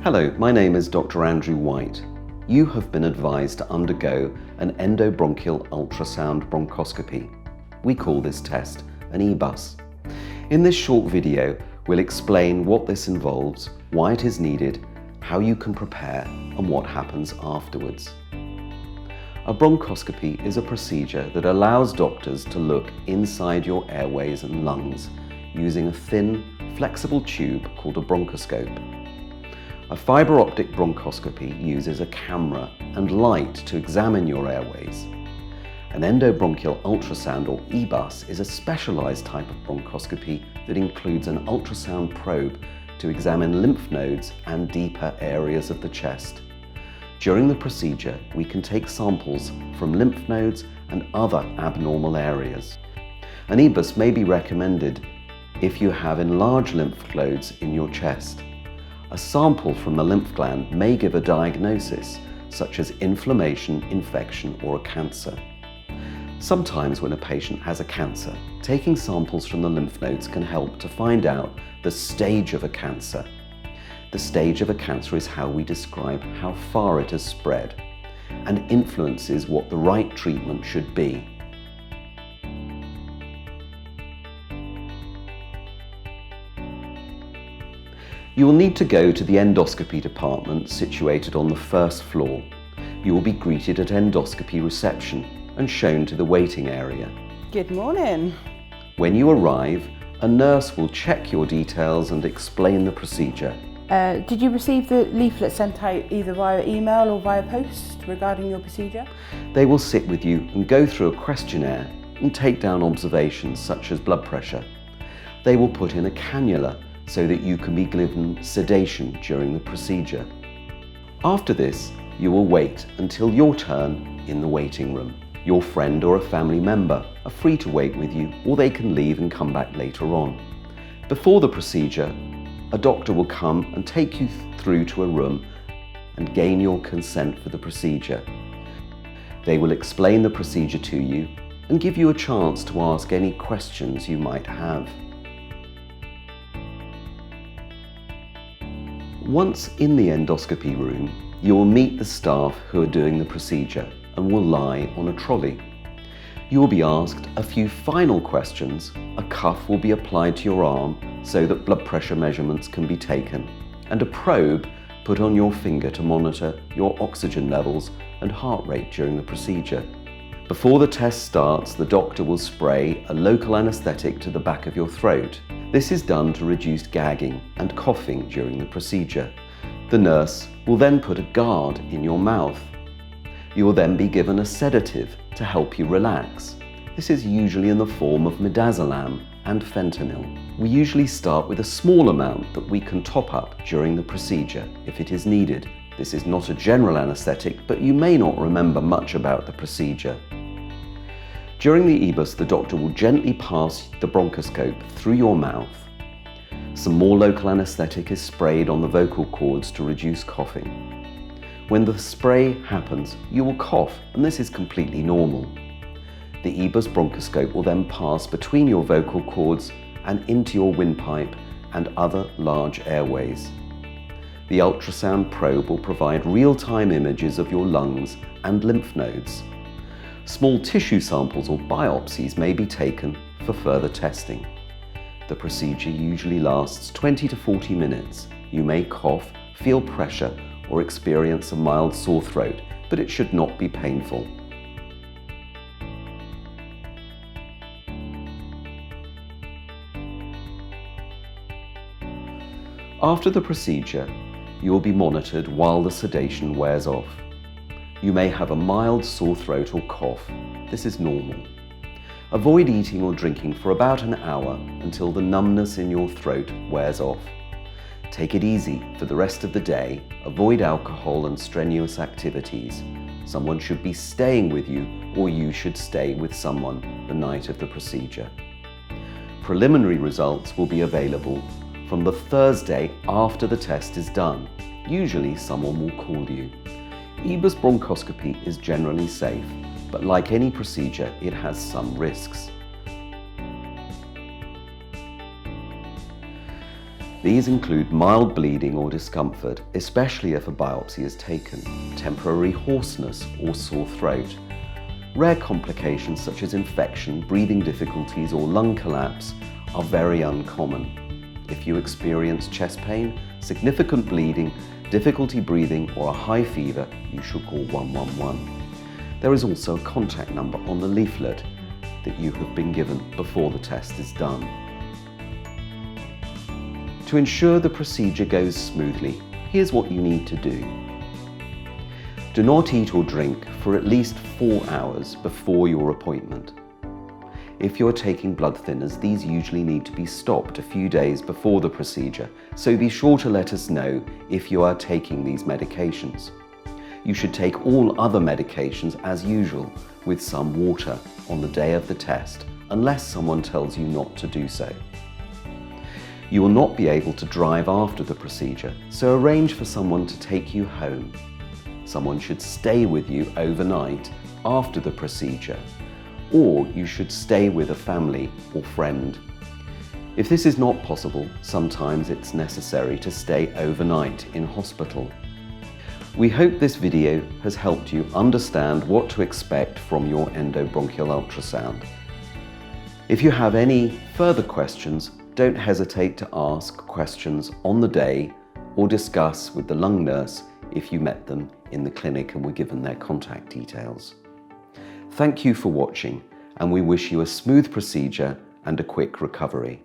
Hello, my name is Dr. Andrew White. You have been advised to undergo an endobronchial ultrasound bronchoscopy. We call this test an EBUS. In this short video, we'll explain what this involves, why it is needed, how you can prepare, and what happens afterwards. A bronchoscopy is a procedure that allows doctors to look inside your airways and lungs using a thin, flexible tube called a bronchoscope. A fibre optic bronchoscopy uses a camera and light to examine your airways. An endobronchial ultrasound, or EBUS, is a specialised type of bronchoscopy that includes an ultrasound probe to examine lymph nodes and deeper areas of the chest. During the procedure, we can take samples from lymph nodes and other abnormal areas. An EBUS may be recommended if you have enlarged lymph nodes in your chest. A sample from the lymph gland may give a diagnosis, such as inflammation, infection, or a cancer. Sometimes when a patient has a cancer, taking samples from the lymph nodes can help to find out the stage of a cancer. The stage of a cancer is how we describe how far it has spread and influences what the right treatment should be. You will need to go to the endoscopy department situated on the first floor. You will be greeted at endoscopy reception and shown to the waiting area. Good morning. When you arrive, a nurse will check your details and explain the procedure. Did you receive the leaflet sent out either via email or via post regarding your procedure? They will sit with you and go through a questionnaire and take down observations such as blood pressure. They will put in a cannula so that you can be given sedation during the procedure. After this, you will wait until your turn in the waiting room. Your friend or a family member are free to wait with you, or they can leave and come back later on. Before the procedure, a doctor will come and take you through to a room and gain your consent for the procedure. They will explain the procedure to you and give you a chance to ask any questions you might have. Once in the endoscopy room, you will meet the staff who are doing the procedure and will lie on a trolley. You will be asked a few final questions. A cuff will be applied to your arm so that blood pressure measurements can be taken, and a probe put on your finger to monitor your oxygen levels and heart rate during the procedure. Before the test starts, the doctor will spray a local anaesthetic to the back of your throat. This is done to reduce gagging and coughing during the procedure. The nurse will then put a guard in your mouth. You will then be given a sedative to help you relax. This is usually in the form of midazolam and fentanyl. We usually start with a small amount that we can top up during the procedure if it is needed. This is not a general anaesthetic, but you may not remember much about the procedure. During the EBUS, the doctor will gently pass the bronchoscope through your mouth. Some more local anaesthetic is sprayed on the vocal cords to reduce coughing. When the spray happens, you will cough, and this is completely normal. The EBUS bronchoscope will then pass between your vocal cords and into your windpipe and other large airways. The ultrasound probe will provide real-time images of your lungs and lymph nodes. Small tissue samples or biopsies may be taken for further testing. The procedure usually lasts 20 to 40 minutes. You may cough, feel pressure, or experience a mild sore throat, but it should not be painful. After the procedure, you will be monitored while the sedation wears off. You may have a mild sore throat or cough. This is normal. Avoid eating or drinking for about an hour until the numbness in your throat wears off. Take it easy for the rest of the day. Avoid alcohol and strenuous activities. Someone should be staying with you, or you should stay with someone the night of the procedure. Preliminary results will be available from the Thursday after the test is done. Usually someone will call you. EBUS bronchoscopy is generally safe, but like any procedure, it has some risks. These include mild bleeding or discomfort, especially if a biopsy is taken, temporary hoarseness or sore throat. Rare complications such as infection, breathing difficulties or lung collapse are very uncommon. If you experience chest pain, significant bleeding, difficulty breathing or a high fever, you should call 111. There is also a contact number on the leaflet that you have been given before the test is done. To ensure the procedure goes smoothly, here's what you need to do. Do not eat or drink for at least 4 hours before your appointment. If you're taking blood thinners, these usually need to be stopped a few days before the procedure, so be sure to let us know if you are taking these medications. You should take all other medications as usual, with some water on the day of the test, unless someone tells you not to do so. You will not be able to drive after the procedure, so arrange for someone to take you home. Someone should stay with you overnight after the procedure, or you should stay with a family or friend. If this is not possible, sometimes it's necessary to stay overnight in hospital. We hope this video has helped you understand what to expect from your endobronchial ultrasound. If you have any further questions, don't hesitate to ask questions on the day or discuss with the lung nurse if you met them in the clinic and were given their contact details. Thank you for watching, and we wish you a smooth procedure and a quick recovery.